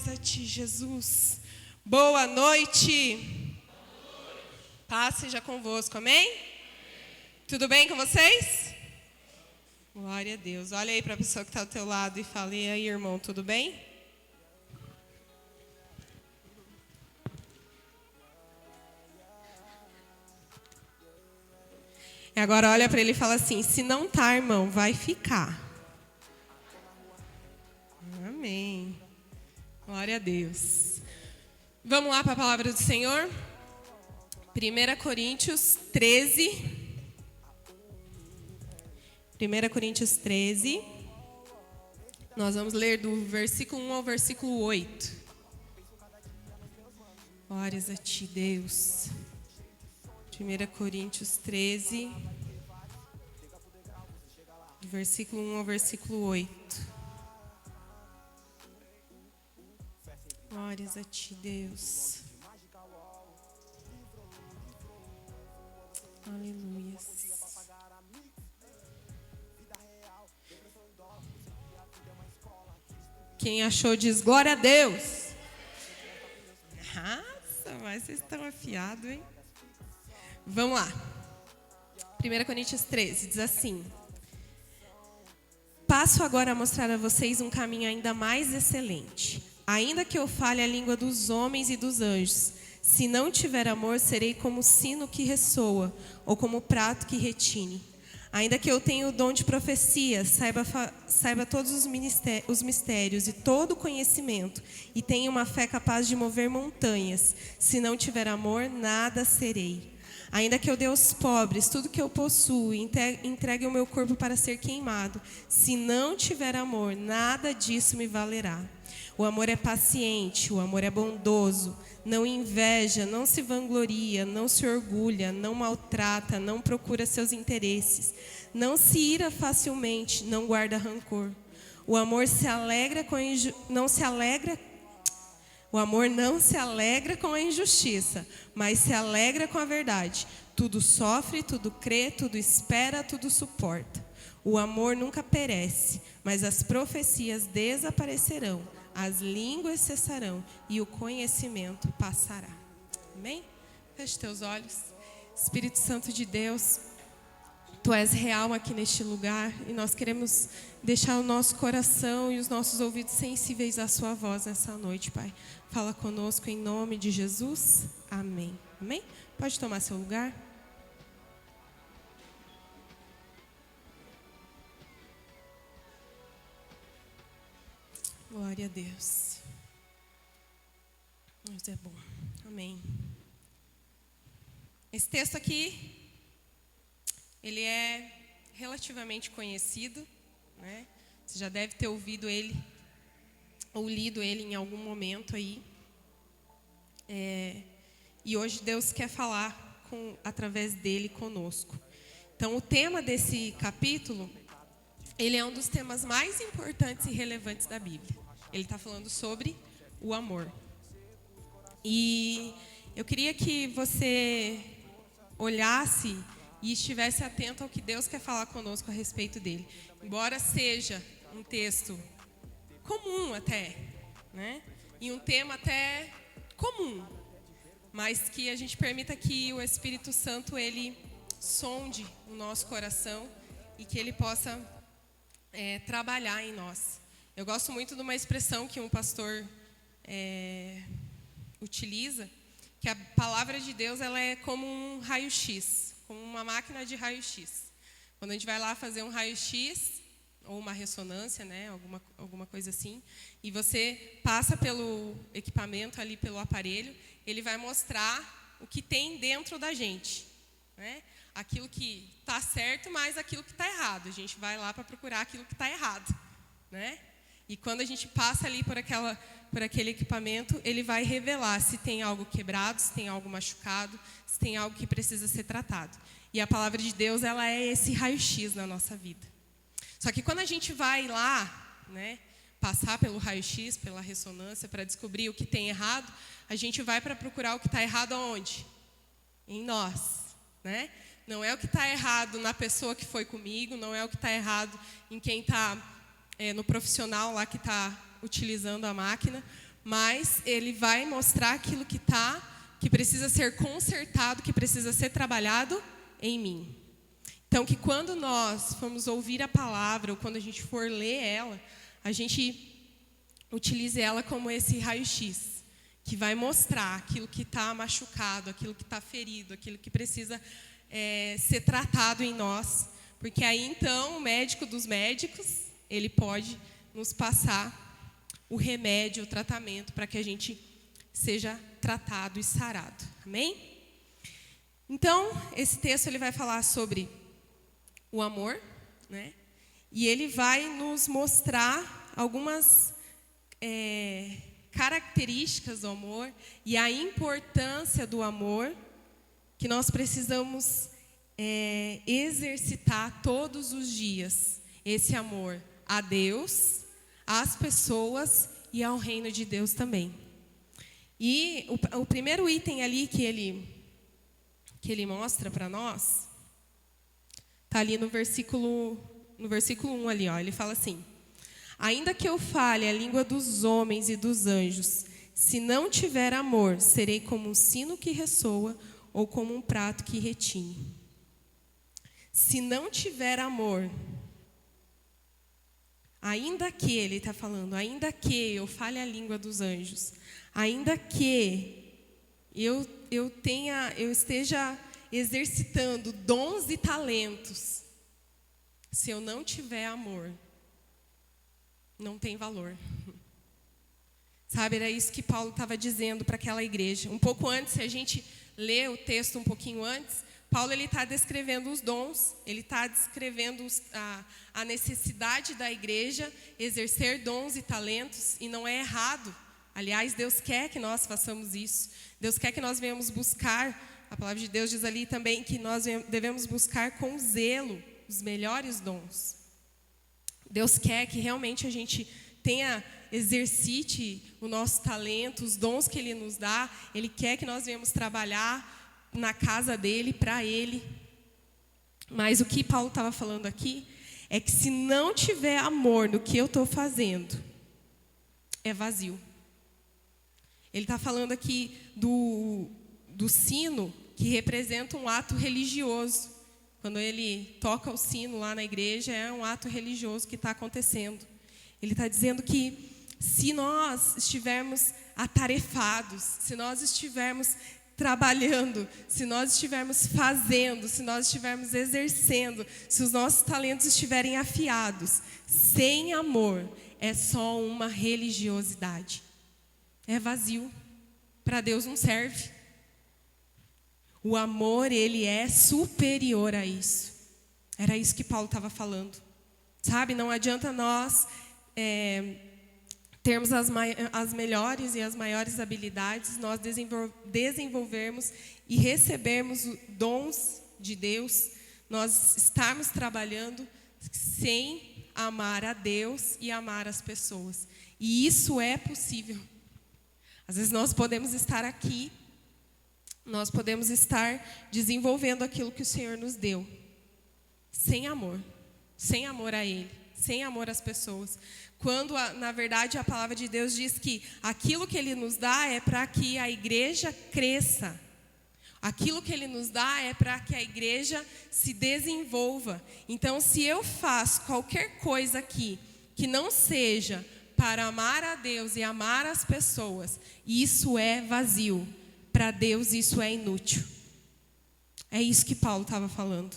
Glórias a ti, Jesus. Boa noite. Paz seja convosco, amém? Tudo bem com vocês? Glória a Deus. Olha aí para a pessoa que está ao teu lado e fala: e aí, irmão, tudo bem? E agora olha para ele e fala assim: se não tá, irmão, vai ficar. Amém. Glória a Deus. Vamos lá para a palavra do Senhor? 1 Coríntios 13. 1 Coríntios 13. Nós vamos ler do versículo 1 ao versículo 8. Glórias a ti, Deus. 1 Coríntios 13, do versículo 1 ao versículo 8. Glórias a ti, Deus. Aleluia. Quem achou diz glória a Deus. Nossa, mas vocês estão afiados, hein? Vamos lá. 1 Coríntios 13 diz assim: passo agora a mostrar a vocês um caminho ainda mais excelente. Ainda que eu fale a língua dos homens e dos anjos, se não tiver amor, serei como sino que ressoa, ou como prato que retine. Ainda que eu tenha o dom de profecia, saiba todos os mistérios e todo o conhecimento, e tenha uma fé capaz de mover montanhas, se não tiver amor, nada serei. Ainda que eu dê aos pobres tudo que eu possuo e entregue o meu corpo para ser queimado, se não tiver amor, nada disso me valerá. O amor é paciente, o amor é bondoso, não inveja, não se vangloria, não se orgulha, não maltrata, não procura seus interesses, não se ira facilmente, não guarda rancor. O amor O amor não se alegra com a injustiça, mas se alegra com a verdade. Tudo sofre, tudo crê, tudo espera, tudo suporta. O amor nunca perece, mas as profecias desaparecerão, as línguas cessarão e o conhecimento passará. Amém? Feche teus olhos. Espírito Santo de Deus, Tu és real aqui neste lugar e nós queremos deixar o nosso coração e os nossos ouvidos sensíveis à Sua voz nessa noite, Pai. Fala conosco em nome de Jesus. Amém. Amém? Pode tomar seu lugar. Glória a Deus. Deus é bom. Amém. Esse texto aqui, ele é relativamente conhecido, né? Você já deve ter ouvido ele ou lido ele em algum momento aí. E hoje Deus quer falar através dele conosco. Então, o tema desse capítulo, ele é um dos temas mais importantes e relevantes da Bíblia. Ele está falando sobre o amor. E eu queria que você olhasse e estivesse atento ao que Deus quer falar conosco a respeito dele. Embora seja um texto comum até, né? E um tema até comum, mas que a gente permita que o Espírito Santo, ele sonde o nosso coração e que ele possa trabalhar em nós. Eu gosto muito de uma expressão que um pastor utiliza, que a palavra de Deus, ela é como um raio-x, como uma máquina de raio-x. Quando a gente vai lá fazer um raio-x, ou uma ressonância, né, alguma coisa assim, e você passa pelo equipamento ali, pelo aparelho, ele vai mostrar o que tem dentro da gente, né? Aquilo que está certo, mas aquilo que está errado. A gente vai lá para procurar aquilo que está errado, né? E quando a gente passa ali por aquele equipamento, ele vai revelar se tem algo quebrado, se tem algo machucado, se tem algo que precisa ser tratado. E a palavra de Deus, ela é esse raio-x na nossa vida. Só que quando a gente vai lá, né, passar pelo raio-x, pela ressonância, para descobrir o que tem errado, a gente vai para procurar o que está errado aonde? Em nós, né? Não é o que está errado na pessoa que foi comigo, não é o que está errado em quem está no profissional lá que está utilizando a máquina, mas Ele vai mostrar aquilo que precisa ser consertado, que precisa ser trabalhado em mim. Então, que quando nós formos ouvir a palavra, ou quando a gente for ler ela, a gente utilize ela como esse raio-x, que vai mostrar aquilo que está machucado, aquilo que está ferido, aquilo que precisa ser tratado em nós. Porque aí, então, o médico dos médicos, ele pode nos passar o remédio, o tratamento, para que a gente seja tratado e sarado. Amém? Então, esse texto ele vai falar sobre o amor, né? E ele vai nos mostrar algumas características do amor e a importância do amor que nós precisamos exercitar todos os dias. Esse amor a Deus, às pessoas e ao reino de Deus também. E o primeiro item ali que ele mostra para nós está ali no versículo 1 ali, ó. Ele fala assim: ainda que eu fale a língua dos homens e dos anjos, se não tiver amor, serei como um sino que ressoa ou como um prato que retine. Se não tiver amor, ainda que, ele está falando, ainda que eu fale a língua dos anjos, ainda que eu esteja exercitando dons e talentos, se eu não tiver amor, não tem valor. Sabe, era isso que Paulo estava dizendo para aquela igreja. Um pouco antes, se a gente lê o texto um pouquinho antes, Paulo está descrevendo os dons, ele está descrevendo a necessidade da igreja exercer dons e talentos, e não é errado. Aliás, Deus quer que nós façamos isso. Deus quer que nós venhamos buscar, a palavra de Deus diz ali também que nós devemos buscar com zelo os melhores dons. Deus quer que realmente a gente exercite o nosso talento, os dons que Ele nos dá. Ele quer que nós venhamos trabalhar na casa dEle, para Ele. Mas o que Paulo estava falando aqui é que se não tiver amor no que eu estou fazendo, é vazio. Ele está falando aqui do sino, que representa um ato religioso. Quando ele toca o sino lá na igreja, é um ato religioso que está acontecendo. Ele está dizendo que se nós estivermos atarefados, se nós estivermos trabalhando, se nós estivermos fazendo, se nós estivermos exercendo, se os nossos talentos estiverem afiados, sem amor, é só uma religiosidade. É vazio. Para Deus não serve. O amor, ele é superior a isso. Era isso que Paulo estava falando. Sabe, não adianta nós termos as melhores e as maiores habilidades, nós desenvolvermos e recebermos dons de Deus, nós estarmos trabalhando sem amar a Deus e amar as pessoas. E isso é possível. Às vezes nós podemos estar aqui, nós podemos estar desenvolvendo aquilo que o Senhor nos deu, sem amor a Ele, sem amor às pessoas. Quando, na verdade, a palavra de Deus diz que aquilo que Ele nos dá é para que a igreja cresça. Aquilo que Ele nos dá é para que a igreja se desenvolva. Então, se eu faço qualquer coisa aqui que não seja para amar a Deus e amar as pessoas, isso é vazio. Para Deus isso é inútil. É isso que Paulo estava falando.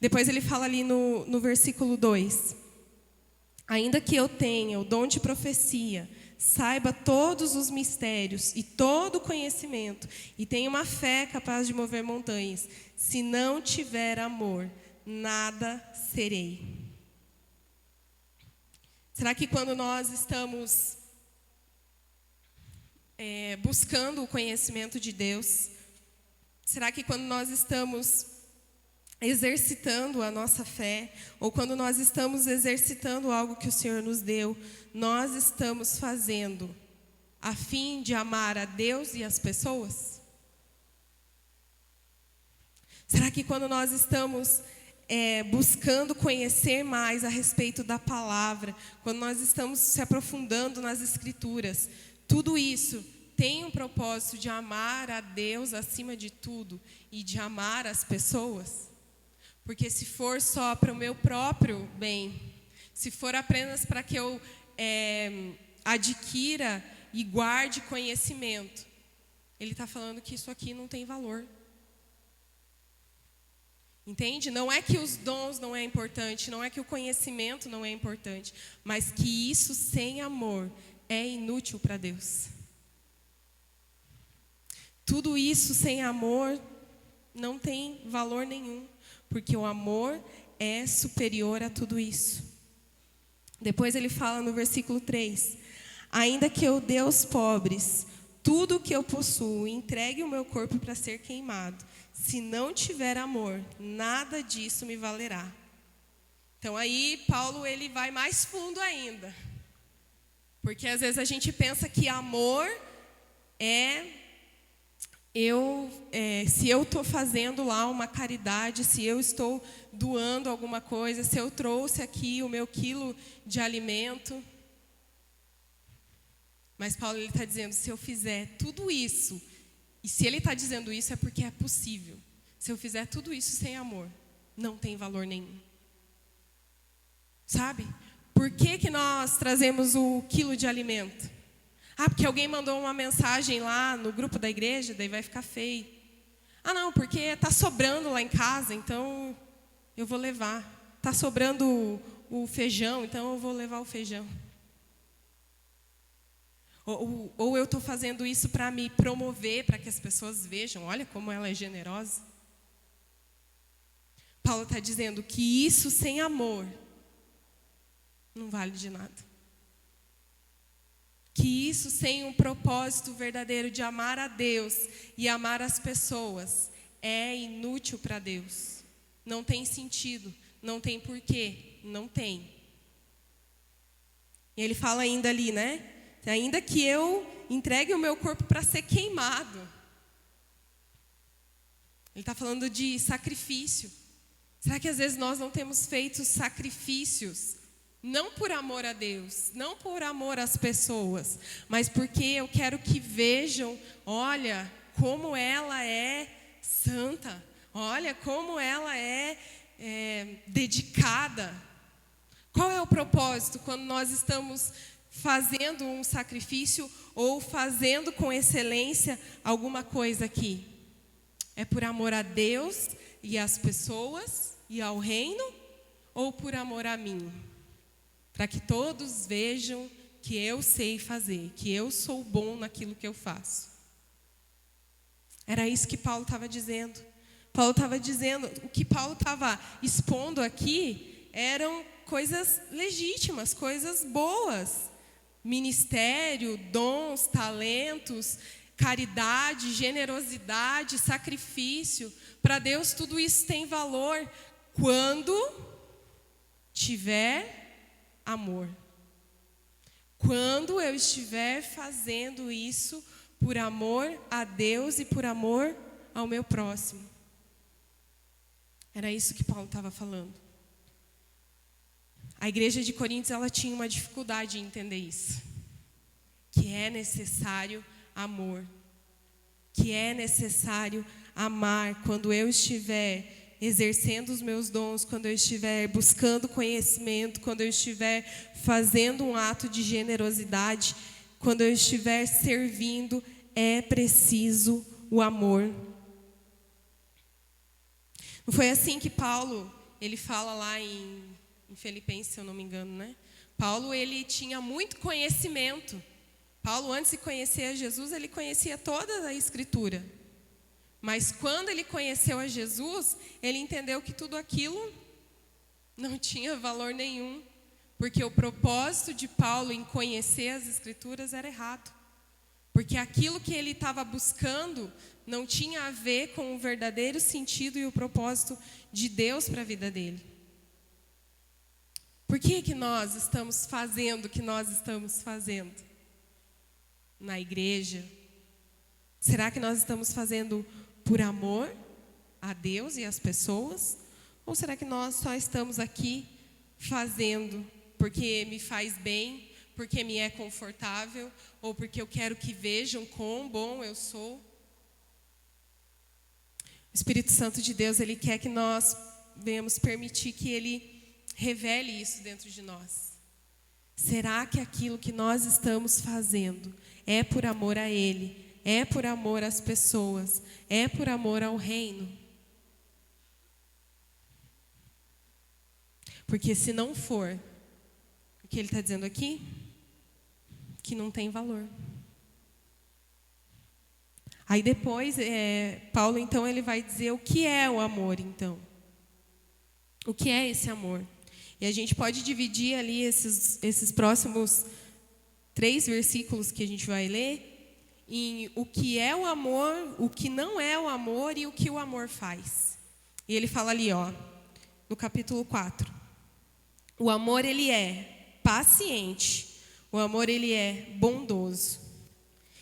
Depois ele fala ali no versículo 2. Ainda que eu tenha o dom de profecia, saiba todos os mistérios e todo o conhecimento, e tenha uma fé capaz de mover montanhas, se não tiver amor, nada serei. Será que quando nós estamos buscando o conhecimento de Deus, será que quando nós estamos exercitando a nossa fé, ou quando nós estamos exercitando algo que o Senhor nos deu, nós estamos fazendo a fim de amar a Deus e as pessoas? Será que quando nós estamos buscando conhecer mais a respeito da palavra, quando nós estamos se aprofundando nas Escrituras, tudo isso tem um propósito de amar a Deus acima de tudo e de amar as pessoas? Porque se for só para o meu próprio bem, se for apenas para que eu adquira e guarde conhecimento, ele está falando que isso aqui não tem valor. Entende? Não é que os dons não é importante, não é que o conhecimento não é importante, mas que isso sem amor é inútil para Deus. Tudo isso sem amor não tem valor nenhum, porque o amor é superior a tudo isso. Depois ele fala no versículo 3: ainda que eu dê aos pobres tudo o que eu possuo, entregue o meu corpo para ser queimado, se não tiver amor, nada disso me valerá. Então aí Paulo ele vai mais fundo ainda. Porque às vezes a gente pensa que amor se eu estou fazendo lá uma caridade, se eu estou doando alguma coisa, se eu trouxe aqui o meu quilo de alimento. Mas Paulo está dizendo, se eu fizer tudo isso, e se ele está dizendo isso é porque é possível. Se eu fizer tudo isso sem amor, não tem valor nenhum. Sabe? Por que nós trazemos o quilo de alimento? Porque alguém mandou uma mensagem lá no grupo da igreja, daí vai ficar feio. Não, porque está sobrando lá em casa, então eu vou levar. Está sobrando o feijão, então eu vou levar o feijão. Ou eu estou fazendo isso para me promover, para que as pessoas vejam, olha como ela é generosa. Paulo está dizendo que isso sem amor não vale de nada. Que isso sem um propósito verdadeiro de amar a Deus e amar as pessoas é inútil para Deus. Não tem sentido, não tem porquê, não tem. E ele fala ainda ali, né? Ainda que eu entregue o meu corpo para ser queimado. Ele está falando de sacrifício. Será que às vezes nós não temos feito sacrifícios? Não por amor a Deus, não por amor às pessoas, mas porque eu quero que vejam, olha, como ela é santa. Olha, como ela é dedicada. Qual é o propósito quando nós estamos fazendo um sacrifício ou fazendo com excelência alguma coisa aqui? É por amor a Deus e às pessoas e ao reino, ou por amor a mim? Para que todos vejam que eu sei fazer, que eu sou bom naquilo que eu faço. Era isso que Paulo estava dizendo. Paulo estava dizendo, o que Paulo estava expondo aqui eram coisas legítimas, coisas boas. Ministério, dons, talentos, caridade, generosidade, sacrifício. Para Deus tudo isso tem valor quando tiver amor. Quando eu estiver fazendo isso por amor a Deus e por amor ao meu próximo. Era isso que Paulo estava falando. A igreja de Coríntios, ela tinha uma dificuldade em entender isso. Que é necessário amor. Que é necessário amar quando eu estiver exercendo os meus dons, quando eu estiver buscando conhecimento, quando eu estiver fazendo um ato de generosidade, quando eu estiver servindo, é preciso o amor. Não foi assim que Paulo, ele fala lá em Filipenses, se eu não me engano, né? Paulo, ele tinha muito conhecimento. Paulo, antes de conhecer a Jesus, ele conhecia toda a Escritura. Mas quando ele conheceu a Jesus, ele entendeu que tudo aquilo não tinha valor nenhum. Porque o propósito de Paulo em conhecer as Escrituras era errado. Porque aquilo que ele estava buscando não tinha a ver com o verdadeiro sentido e o propósito de Deus para a vida dele. Por que nós estamos fazendo o que nós estamos fazendo na igreja? Será que nós estamos fazendo por amor a Deus e às pessoas? Ou será que nós só estamos aqui fazendo porque me faz bem, porque me é confortável, ou porque eu quero que vejam quão bom eu sou. O Espírito Santo de Deus, ele quer que nós venhamos permitir que ele revele isso dentro de nós. Será que aquilo que nós estamos fazendo é por amor a ele? É por amor às pessoas? É por amor ao reino? Porque se não for, o que ele está dizendo aqui? Que não tem valor. Aí depois, Paulo, então, ele vai dizer o que é o amor, então. O que é esse amor? E a gente pode dividir ali esses próximos 3 versículos que a gente vai ler em o que é o amor, o que não é o amor e o que o amor faz. E ele fala ali, ó, no capítulo 4. O amor, ele é paciente. O amor, ele é bondoso.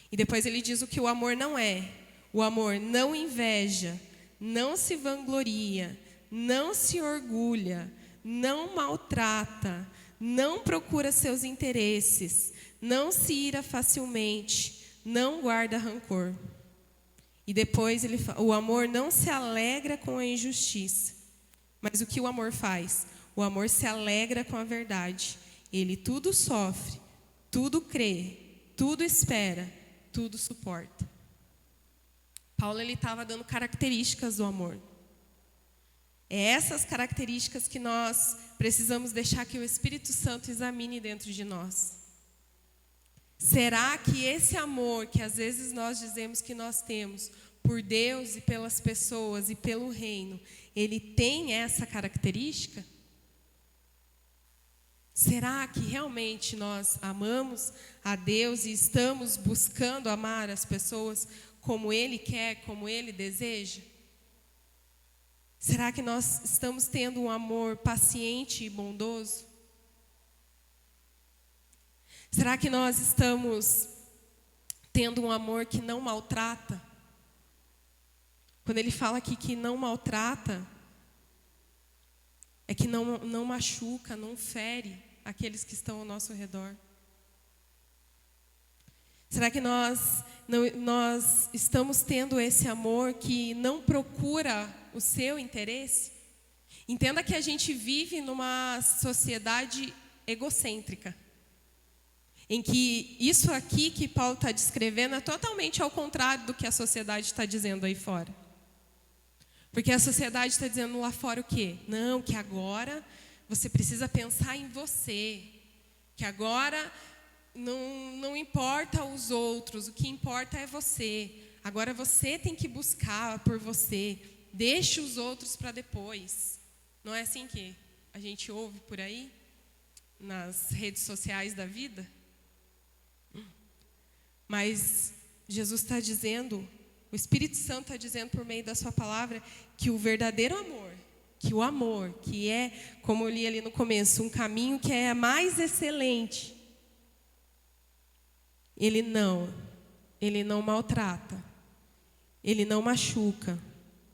E depois ele diz o que o amor não é. O amor não inveja, não se vangloria, não se orgulha, não maltrata, não procura seus interesses, não se ira facilmente, não guarda rancor. E depois ele fala, o amor não se alegra com a injustiça. Mas o que o amor faz? O amor se alegra com a verdade. Ele tudo sofre, tudo crê, tudo espera, tudo suporta. Paulo, ele estava dando características do amor. É essas características que nós precisamos deixar que o Espírito Santo examine dentro de nós. Será que esse amor que às vezes nós dizemos que nós temos por Deus e pelas pessoas e pelo reino, ele tem essa característica? Será que realmente nós amamos a Deus e estamos buscando amar as pessoas como Ele quer, como Ele deseja? Será que nós estamos tendo um amor paciente e bondoso? Será que nós estamos tendo um amor que não maltrata? Quando ele fala aqui que não maltrata, é que não machuca, não fere aqueles que estão ao nosso redor. Será que nós estamos tendo esse amor que não procura o seu interesse? Entenda que a gente vive numa sociedade egocêntrica, em que isso aqui que Paulo está descrevendo é totalmente ao contrário do que a sociedade está dizendo aí fora. Porque a sociedade está dizendo lá fora o quê? Não, que agora você precisa pensar em você, que agora não importa os outros, o que importa é você. Agora você tem que buscar por você, deixe os outros para depois. Não é assim que a gente ouve por aí, nas redes sociais da vida? Mas Jesus está dizendo, o Espírito Santo está dizendo por meio da sua palavra, que o verdadeiro amor, que o amor, que é, como eu li ali no começo, um caminho que é mais excelente, ele não maltrata, ele não machuca,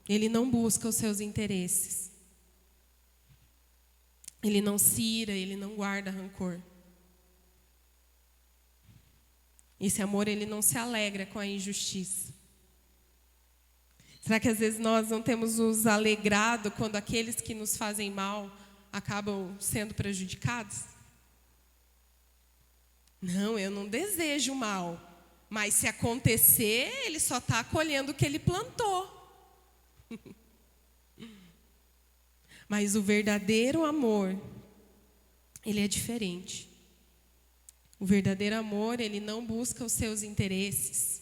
ele não busca os seus interesses, ele não se ira, ele não guarda rancor. Esse amor, ele não se alegra com a injustiça. Será que às vezes nós não temos nos alegrado quando aqueles que nos fazem mal acabam sendo prejudicados? Não, eu não desejo mal, mas se acontecer, ele só está colhendo o que ele plantou. Mas o verdadeiro amor, ele é diferente. O verdadeiro amor, ele não busca os seus interesses.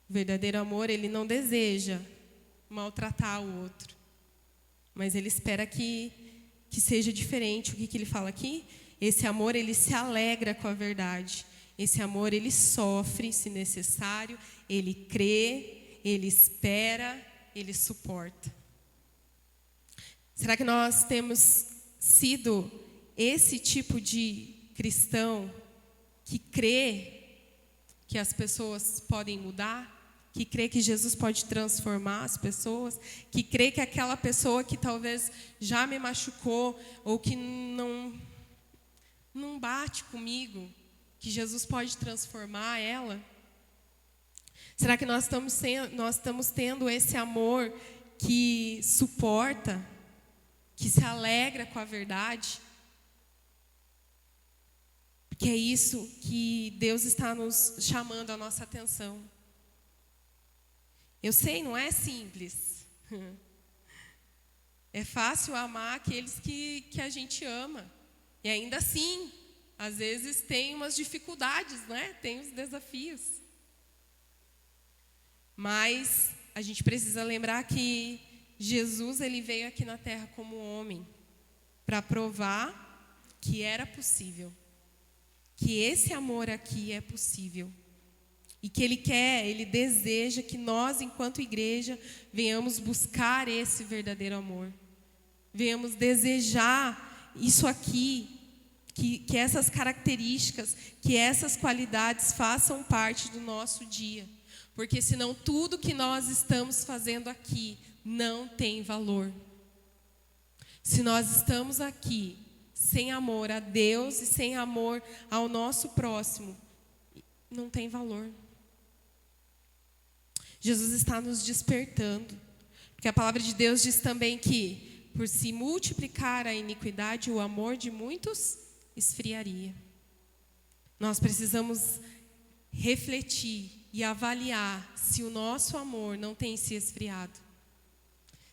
O verdadeiro amor, ele não deseja maltratar o outro. Mas ele espera que seja diferente. O que ele fala aqui? Esse amor, ele se alegra com a verdade. Esse amor, ele sofre, se necessário. Ele crê, ele espera, ele suporta. Será que nós temos sido esse tipo de cristão que crê que as pessoas podem mudar, que crê que Jesus pode transformar as pessoas, que crê que aquela pessoa que talvez já me machucou ou que não bate comigo, que Jesus pode transformar ela? Será que nós estamos tendo esse amor que suporta, que se alegra com a verdade? Porque é isso que Deus está nos chamando a nossa atenção. Eu sei, não é simples. É fácil amar aqueles que a gente ama. E ainda assim, às vezes tem umas dificuldades, né? Tem os desafios. Mas a gente precisa lembrar que Jesus, ele veio aqui na terra como homem para provar que era possível. Que esse amor aqui é possível. E que ele deseja que nós, enquanto igreja, venhamos buscar esse verdadeiro amor. Venhamos desejar isso aqui, que essas características, que essas qualidades façam parte do nosso dia. Porque senão tudo que nós estamos fazendo aqui não tem valor. Se nós estamos aqui sem amor a Deus e sem amor ao nosso próximo, não tem valor. Jesus está nos despertando, porque a palavra de Deus diz também que, por se multiplicar a iniquidade, o amor de muitos esfriaria. Nós precisamos refletir e avaliar se o nosso amor não tem se esfriado.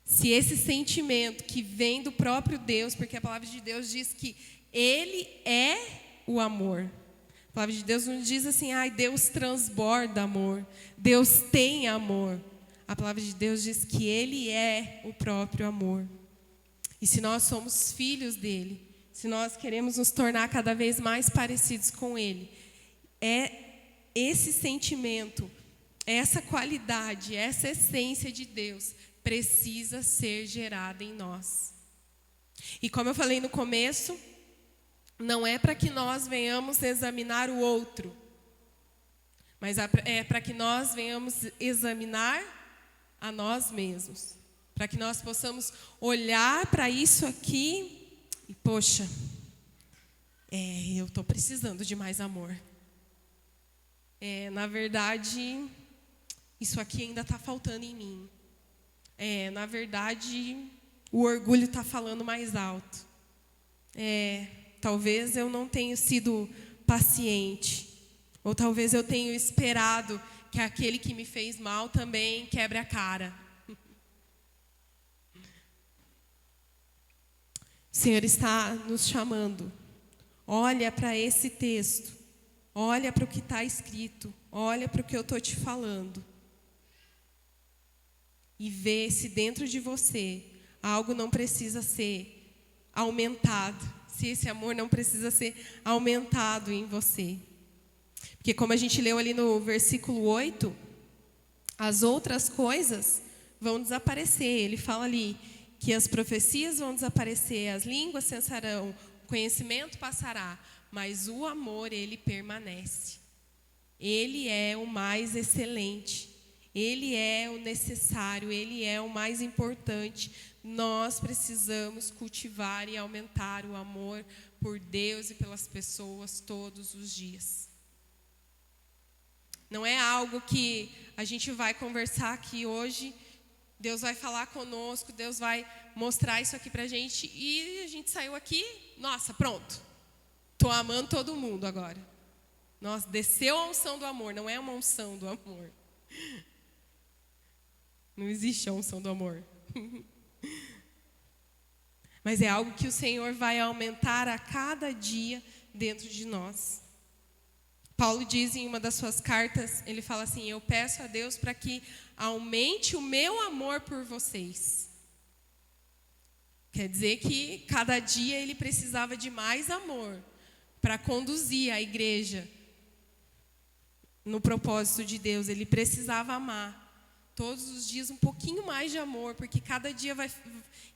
Se esse sentimento que vem do próprio Deus, porque a palavra de Deus diz que Ele é o amor. A palavra de Deus não diz assim, Deus transborda amor, Deus tem amor. A palavra de Deus diz que Ele é o próprio amor. E se nós somos filhos dEle, se nós queremos nos tornar cada vez mais parecidos com Ele, é esse sentimento, essa qualidade, essa essência de Deus precisa ser gerada em nós. E como eu falei no começo, não é para que nós venhamos examinar o outro, mas é para que nós venhamos examinar a nós mesmos. Para que nós possamos olhar para isso aqui e, poxa, eu estou precisando de mais amor. Na verdade, isso aqui ainda está faltando em mim. Na verdade, o orgulho está falando mais alto. Talvez eu não tenha sido paciente. Ou talvez eu tenha esperado que aquele que me fez mal também quebre a cara. O Senhor está nos chamando. Olha para esse texto. Olha para o que está escrito. Olha para o que eu estou te falando. E vê se dentro de você algo não precisa ser aumentado. Se esse amor não precisa ser aumentado em você. Porque como a gente leu ali no versículo 8, as outras coisas vão desaparecer. Ele fala ali que as profecias vão desaparecer, as línguas cessarão, o conhecimento passará, mas o amor, ele permanece. Ele é o mais excelente. Ele é o necessário, Ele é o mais importante. Nós precisamos cultivar e aumentar o amor por Deus e pelas pessoas todos os dias. Não é algo que a gente vai conversar aqui hoje, Deus vai falar conosco, Deus vai mostrar isso aqui pra gente e a gente saiu aqui, nossa, pronto. Estou amando todo mundo agora. Nossa, desceu a unção do amor, não é uma unção do amor. Não existe a unção do amor. Mas é algo que o Senhor vai aumentar a cada dia dentro de nós. Paulo diz em uma das suas cartas, ele fala assim, eu peço a Deus para que aumente o meu amor por vocês. Quer dizer que cada dia ele precisava de mais amor para conduzir a igreja no propósito de Deus. Ele precisava amar. Todos os dias um pouquinho mais de amor, porque cada dia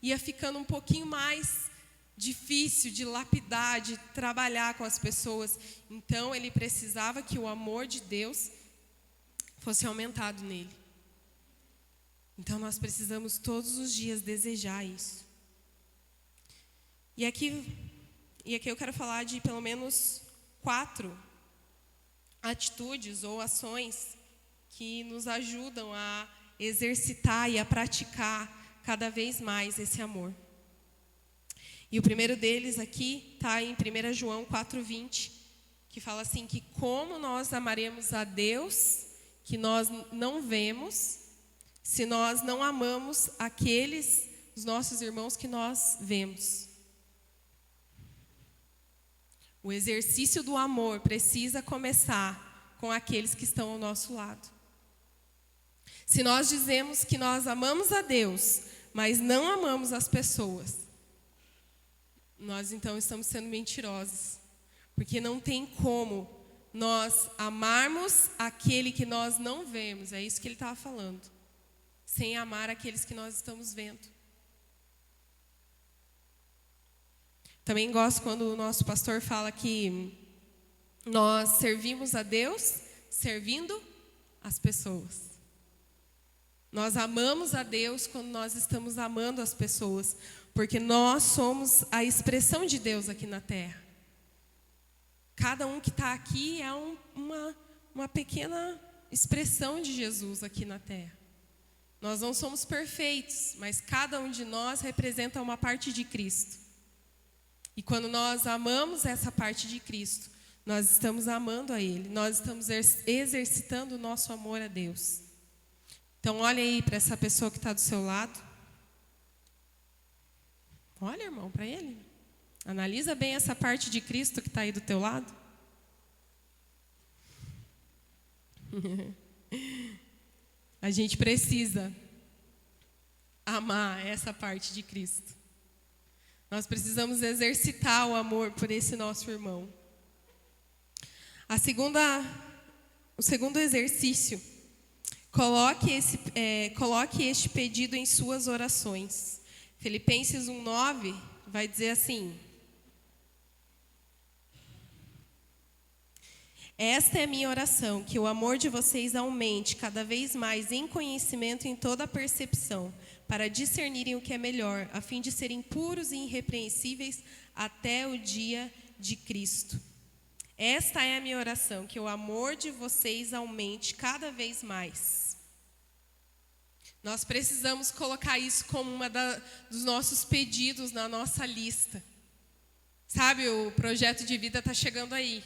ia ficando um pouquinho mais difícil de lapidar, de trabalhar com as pessoas. Então, ele precisava que o amor de Deus fosse aumentado nele. Então, nós precisamos todos os dias desejar isso. E aqui eu quero falar de pelo menos 4 atitudes ou ações que nos ajudam a exercitar e a praticar cada vez mais esse amor. E o primeiro deles aqui está em 1 João 4,20, que fala assim, que como nós amaremos a Deus que nós não vemos, se nós não amamos os nossos irmãos que nós vemos. O exercício do amor precisa começar com aqueles que estão ao nosso lado. Se nós dizemos que nós amamos a Deus, mas não amamos as pessoas, nós então estamos sendo mentirosos. Porque não tem como nós amarmos aquele que nós não vemos. É isso que ele estava falando. Sem amar aqueles que nós estamos vendo. Também gosto quando o nosso pastor fala que nós servimos a Deus servindo as pessoas. Nós amamos a Deus quando nós estamos amando as pessoas. Porque nós somos a expressão de Deus aqui na terra. Cada um que está aqui é uma pequena expressão de Jesus aqui na terra. Nós não somos perfeitos, mas cada um de nós representa uma parte de Cristo. E quando nós amamos essa parte de Cristo, nós estamos amando a Ele. Nós estamos exercitando o nosso amor a Deus. Então, olha aí para essa pessoa que está do seu lado. Olha, irmão, para ele. Analisa bem essa parte de Cristo que está aí do teu lado. A gente precisa amar essa parte de Cristo. Nós precisamos exercitar o amor por esse nosso irmão. O segundo exercício, coloque este pedido em suas orações. Filipenses 1:9 vai dizer assim: esta é a minha oração, que o amor de vocês aumente cada vez mais em conhecimento e em toda a percepção, para discernirem o que é melhor, a fim de serem puros e irrepreensíveis até o dia de Cristo. Esta é a minha oração, que o amor de vocês aumente cada vez mais. Nós precisamos colocar isso como dos nossos pedidos na nossa lista. Sabe, o projeto de vida está chegando aí.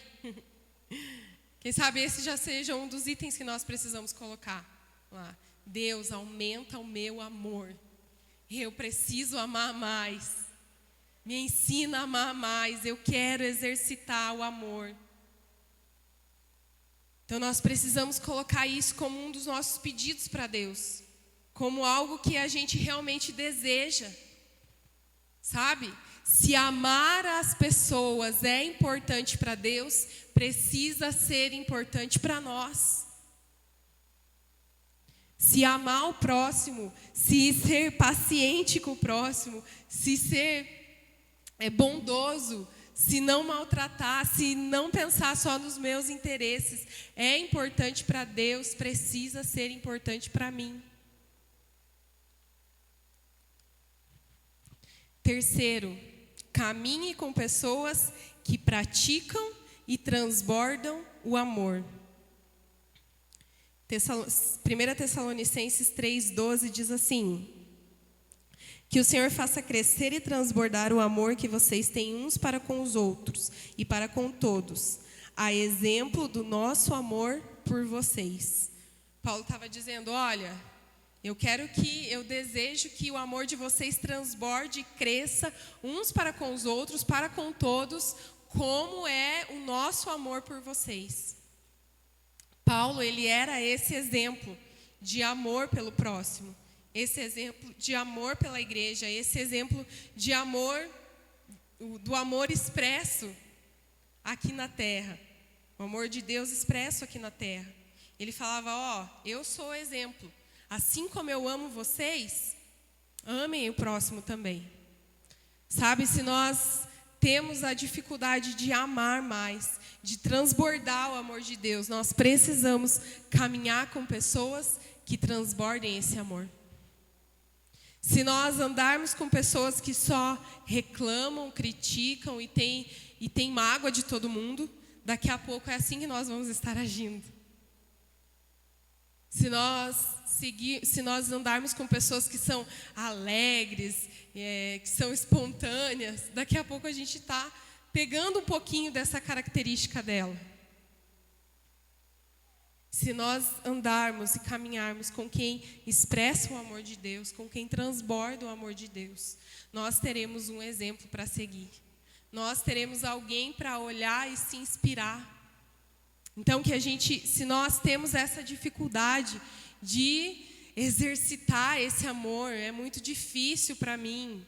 Quem sabe esse já seja um dos itens que nós precisamos colocar lá. Deus, aumenta o meu amor. Eu preciso amar mais. Me ensina a amar mais. Eu quero exercitar o amor. Então nós precisamos colocar isso como um dos nossos pedidos para Deus. Como algo que a gente realmente deseja. Sabe? Se amar as pessoas é importante para Deus, precisa ser importante para nós. Se amar o próximo, se ser paciente com o próximo, se ser bondoso, se não maltratar, se não pensar só nos meus interesses, é importante para Deus, precisa ser importante para mim. Terceiro, caminhe com pessoas que praticam e transbordam o amor. 1 Tessalonicenses 3,12 diz assim: que o Senhor faça crescer e transbordar o amor que vocês têm uns para com os outros e para com todos, a exemplo do nosso amor por vocês. Paulo estava dizendo, olha, eu desejo que o amor de vocês transborde e cresça uns para com os outros, para com todos, como é o nosso amor por vocês. Paulo, ele era esse exemplo de amor pelo próximo, esse exemplo de amor pela igreja, esse exemplo de amor, do amor expresso aqui na terra, o amor de Deus expresso aqui na terra. Ele falava, eu sou o exemplo. Assim como eu amo vocês, amem o próximo também. Sabe, se nós temos a dificuldade de amar mais, de transbordar o amor de Deus, nós precisamos caminhar com pessoas que transbordem esse amor. Se nós andarmos com pessoas que só reclamam, criticam e têm mágoa de todo mundo, daqui a pouco é assim que nós vamos estar agindo. Se nós andarmos com pessoas que são alegres, que são espontâneas, daqui a pouco a gente está pegando um pouquinho dessa característica dela. Se nós andarmos e caminharmos com quem expressa o amor de Deus, com quem transborda o amor de Deus, nós teremos um exemplo para seguir. Nós teremos alguém para olhar e se inspirar. Então, se nós temos essa dificuldade de exercitar esse amor, é muito difícil para mim,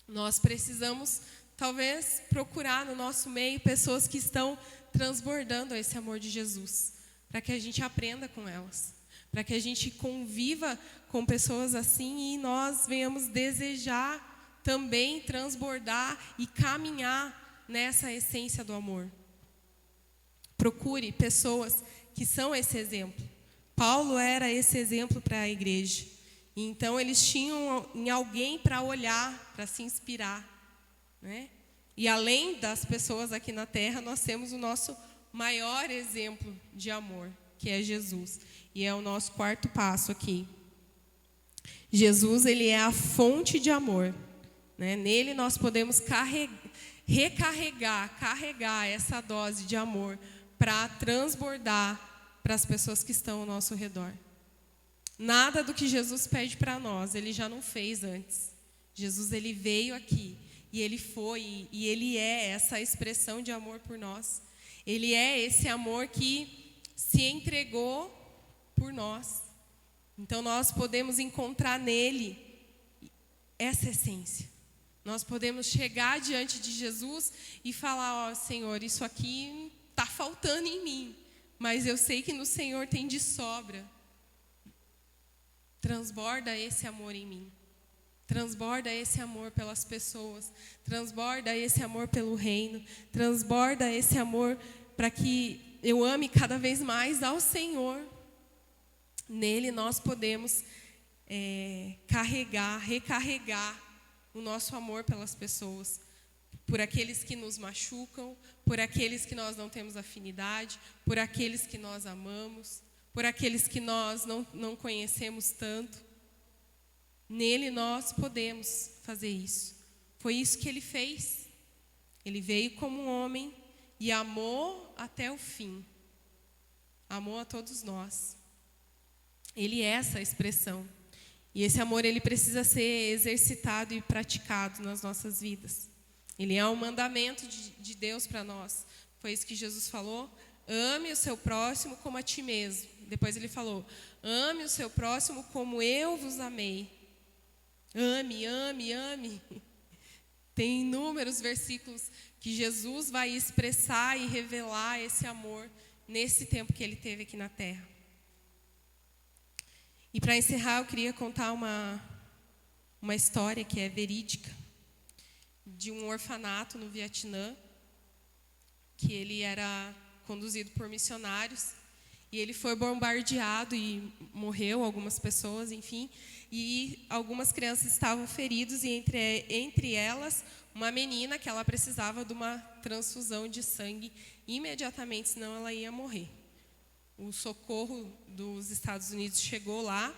nós precisamos, talvez, procurar no nosso meio pessoas que estão transbordando esse amor de Jesus, para que a gente aprenda com elas, para que a gente conviva com pessoas assim e nós venhamos desejar também transbordar e caminhar nessa essência do amor. Procure pessoas que são esse exemplo. Paulo era esse exemplo para a igreja. Então, eles tinham em alguém para olhar, para se inspirar, né? E além das pessoas aqui na terra, nós temos o nosso maior exemplo de amor, que é Jesus. E é o nosso quarto passo aqui. Jesus, ele é a fonte de amor, né? Nele nós podemos carregar essa dose de amor para transbordar para as pessoas que estão ao nosso redor. Nada do que Jesus pede para nós, ele já não fez antes. Jesus, ele veio aqui e ele foi e ele é essa expressão de amor por nós. Ele é esse amor que se entregou por nós. Então nós podemos encontrar nele essa essência. Nós podemos chegar diante de Jesus e falar, ó, Senhor, isso aqui está faltando em mim, mas eu sei que no Senhor tem de sobra. Transborda esse amor em mim. Transborda esse amor pelas pessoas. Transborda esse amor pelo reino. Transborda esse amor para que eu ame cada vez mais ao Senhor. Nele nós podemos recarregar o nosso amor pelas pessoas, por aqueles que nos machucam, por aqueles que nós não temos afinidade, por aqueles que nós amamos, por aqueles que nós não conhecemos tanto. Nele nós podemos fazer isso. Foi isso que ele fez. Ele veio como um homem e amou até o fim. Amou a todos nós. Ele é essa expressão. E esse amor, ele precisa ser exercitado e praticado nas nossas vidas. Ele é um mandamento de Deus para nós. Foi isso que Jesus falou. Ame o seu próximo como a ti mesmo. Depois ele falou, ame o seu próximo como eu vos amei. Ame, ame, ame. Tem inúmeros versículos que Jesus vai expressar e revelar esse amor nesse tempo que ele teve aqui na terra. E para encerrar, eu queria contar uma história que é verídica, de um orfanato no Vietnã, que ele era conduzido por missionários, e ele foi bombardeado e morreu algumas pessoas, enfim, e algumas crianças estavam feridas, e entre elas, uma menina que ela precisava de uma transfusão de sangue imediatamente, senão ela ia morrer. O socorro dos Estados Unidos chegou lá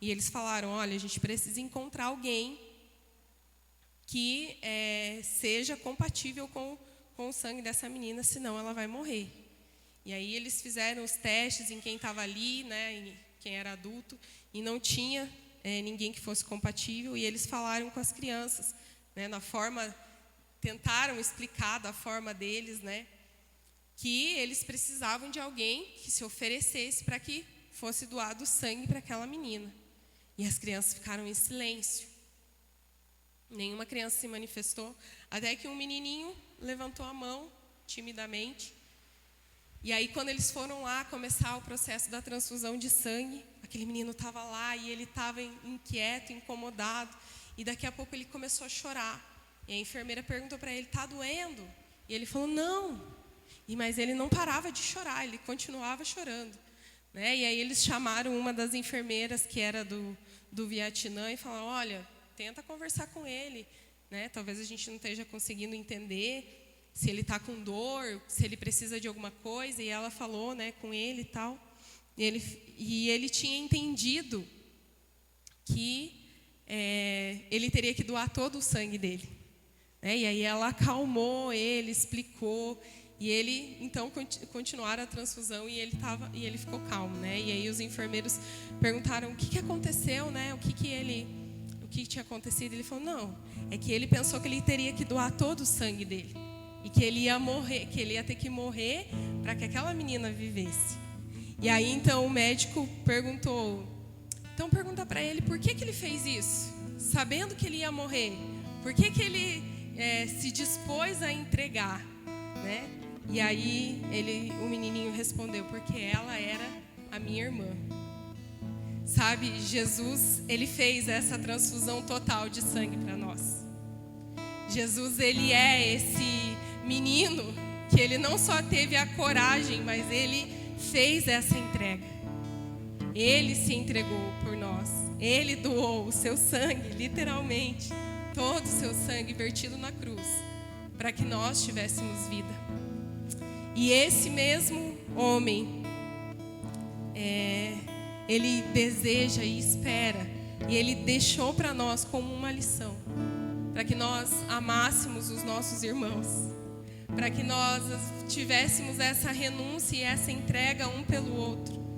e eles falaram, olha, a gente precisa encontrar alguém que seja compatível com o sangue dessa menina, senão ela vai morrer. E aí eles fizeram os testes em quem estava ali, né, em quem era adulto, e não tinha ninguém que fosse compatível, e eles falaram com as crianças, né, tentaram explicar da forma deles, né, que eles precisavam de alguém que se oferecesse para que fosse doado sangue para aquela menina. E as crianças ficaram em silêncio. Nenhuma criança se manifestou, até que um menininho levantou a mão, timidamente. E aí, quando eles foram lá começar o processo da transfusão de sangue, aquele menino estava lá e ele estava inquieto, incomodado. E daqui a pouco ele começou a chorar. E a enfermeira perguntou para ele, está doendo? E ele falou, não. Mas ele não parava de chorar, ele continuava chorando, né? E aí eles chamaram uma das enfermeiras que era do Vietnã e falaram, olha, tenta conversar com ele, né? Talvez a gente não esteja conseguindo entender. se ele está com dor, se ele precisa de alguma coisa, e ela falou, né, com ele e tal. E ele tinha entendido que ele teria que doar todo o sangue dele. E aí ela acalmou ele, explicou, e ele, então, continuaram a transfusão e ele ficou calmo, né? E aí os enfermeiros perguntaram o que aconteceu, né? O que tinha acontecido. Ele falou, não, é que ele pensou que ele teria que doar todo o sangue dele. E que ele ia morrer, que ele ia ter que morrer para que aquela menina vivesse. E aí, então, o médico perguntou, então pergunta para ele por que ele fez isso, sabendo que ele ia morrer. Por que ele se dispôs a entregar, né? E aí, o menininho respondeu, porque ela era a minha irmã. Sabe, Jesus, ele fez essa transfusão total de sangue para nós. Jesus, ele é esse menino que ele não só teve a coragem, mas ele fez essa entrega. Ele se entregou por nós. Ele doou o seu sangue, literalmente, todo o seu sangue vertido na cruz, para que nós tivéssemos vida. E esse mesmo homem, ele deseja e espera, e ele deixou para nós como uma lição, para que nós amássemos os nossos irmãos, para que nós tivéssemos essa renúncia e essa entrega um pelo outro.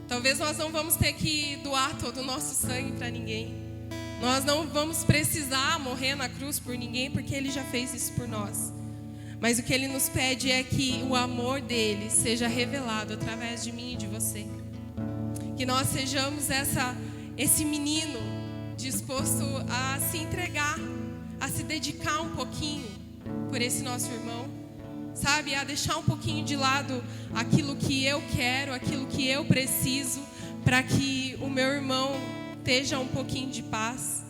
Talvez nós não vamos ter que doar todo o nosso sangue para ninguém. Nós não vamos precisar morrer na cruz por ninguém, porque Ele já fez isso por nós. Mas o que Ele nos pede é que o amor dEle seja revelado através de mim e de você. Que nós sejamos esse menino disposto a se entregar, a se dedicar um pouquinho por esse nosso irmão, sabe? A deixar um pouquinho de lado aquilo que eu quero, aquilo que eu preciso, para que o meu irmão esteja um pouquinho de paz,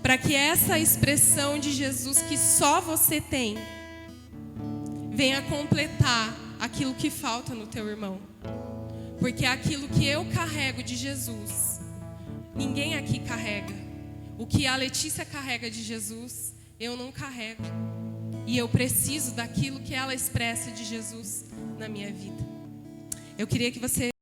para que essa expressão de Jesus que só você tem venha completar aquilo que falta no teu irmão. Porque aquilo que eu carrego de Jesus, ninguém aqui carrega. O que a Letícia carrega de Jesus, eu não carrego. E eu preciso daquilo que ela expressa de Jesus na minha vida. Eu queria que você